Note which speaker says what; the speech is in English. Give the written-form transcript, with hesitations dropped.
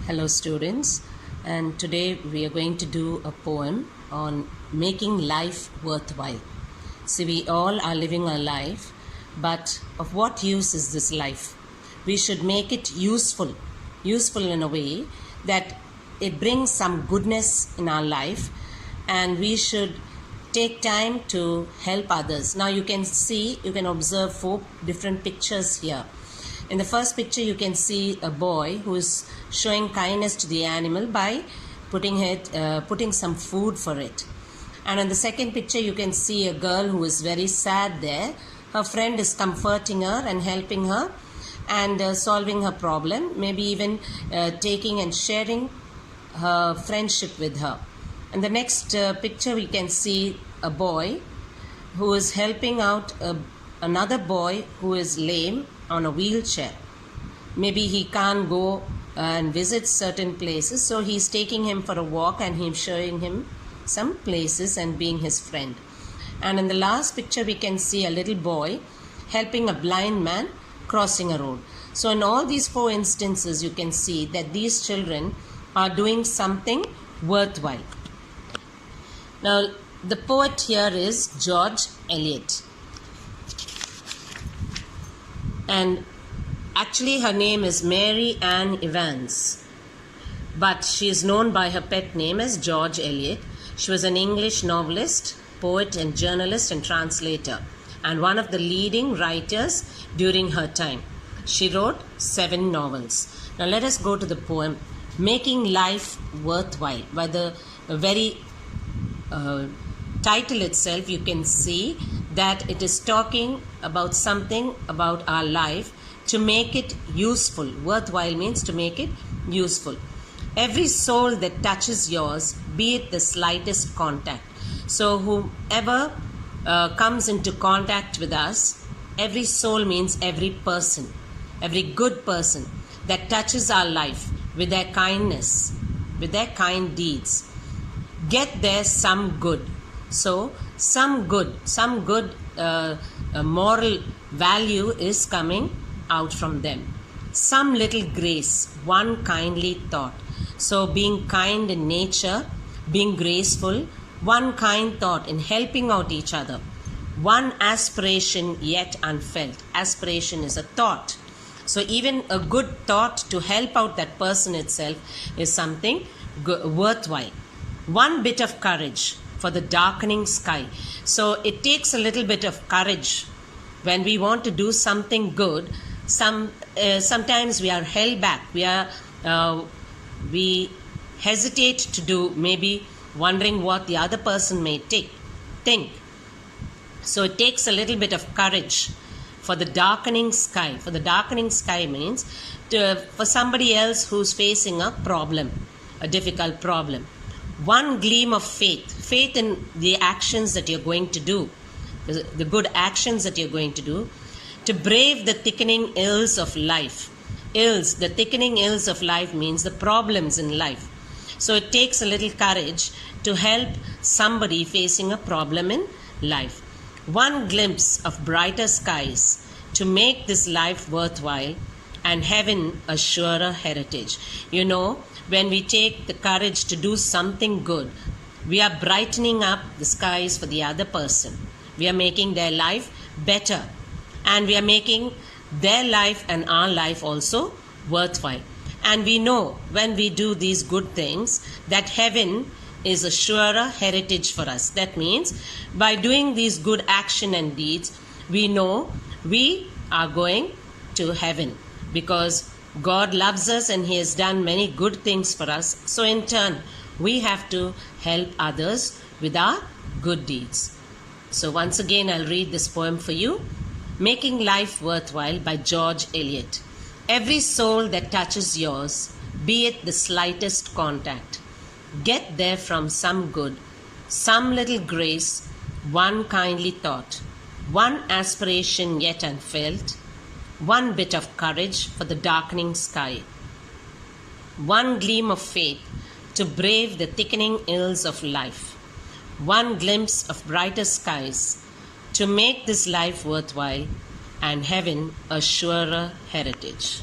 Speaker 1: Hello students, and today we are going to do a poem on making life worthwhile. See, we all are living our life, but of what use is this life? We should make it useful in a way that it brings some goodness in our life, and we should take time to help others. Now you can observe 4 different pictures here. In the first picture, you can see a boy who is showing kindness to the animal by putting some food for it. And in the second picture, you can see a girl who is very sad there. Her friend is comforting her and helping her and solving her problem, maybe even taking and sharing her friendship with her. In the next picture, we can see a boy who is helping out another boy who is lame on a wheelchair. Maybe he can't go and visit certain places, so he's taking him for a walk and he's showing him some places and being his friend. And in the last picture, we can see a little boy helping a blind man crossing a road. So in all these 4 instances, you can see that these children are doing something worthwhile. Now, the poet here is George Eliot. And actually her name is Mary Ann Evans, but she is known by her pet name as George Eliot. She was an English novelist, poet and journalist and translator, and one of the leading writers during her time. She wrote 7 novels. Now let us go to the poem, Making Life Worthwhile. By the very title itself, you can see that it is talking about something about our life to make it useful. Worthwhile means to make it useful. Every soul that touches yours, be it the slightest contact. So whoever comes into contact with us, every soul means every person, every good person that touches our life with their kindness, with their kind deeds, get there some good. So some good moral value is coming out from them. Some little grace, one kindly thought. So being kind in nature, being graceful, one kind thought in helping out each other. One aspiration yet unfelt. Aspiration is a thought. So even a good thought to help out that person itself is something worthwhile. One bit of courage for the darkening sky. So it takes a little bit of courage when we want to do something good. Sometimes we are held back. We hesitate to do, maybe wondering what the other person may think. So it takes a little bit of courage for the darkening sky. For the darkening sky means for somebody else who's facing a problem, a difficult problem. One gleam of faith in the actions that you're going to do, the good actions that you're going to do, to brave the thickening ills of life. The thickening ills of life means the problems in life. So it takes a little courage to help somebody facing a problem in life. One glimpse of brighter skies to make this life worthwhile, and heaven a surer heritage. You know, when we take the courage to do something good, we are brightening up the skies for the other person. We are making their life better, and we are making their life and our life also worthwhile. And we know when we do these good things that heaven is a surer heritage for us. That means by doing these good action and deeds, we know we are going to heaven, because God loves us and He has done many good things for us. So in turn, we have to help others with our good deeds. So once again, I'll read this poem for you. Making Life Worthwhile by George Eliot. Every soul that touches yours, be it the slightest contact, get there from some good, some little grace, one kindly thought, one aspiration yet unfelt, one bit of courage for the darkening sky, one gleam of faith to brave the thickening ills of life, one glimpse of brighter skies to make this life worthwhile, and heaven a surer heritage.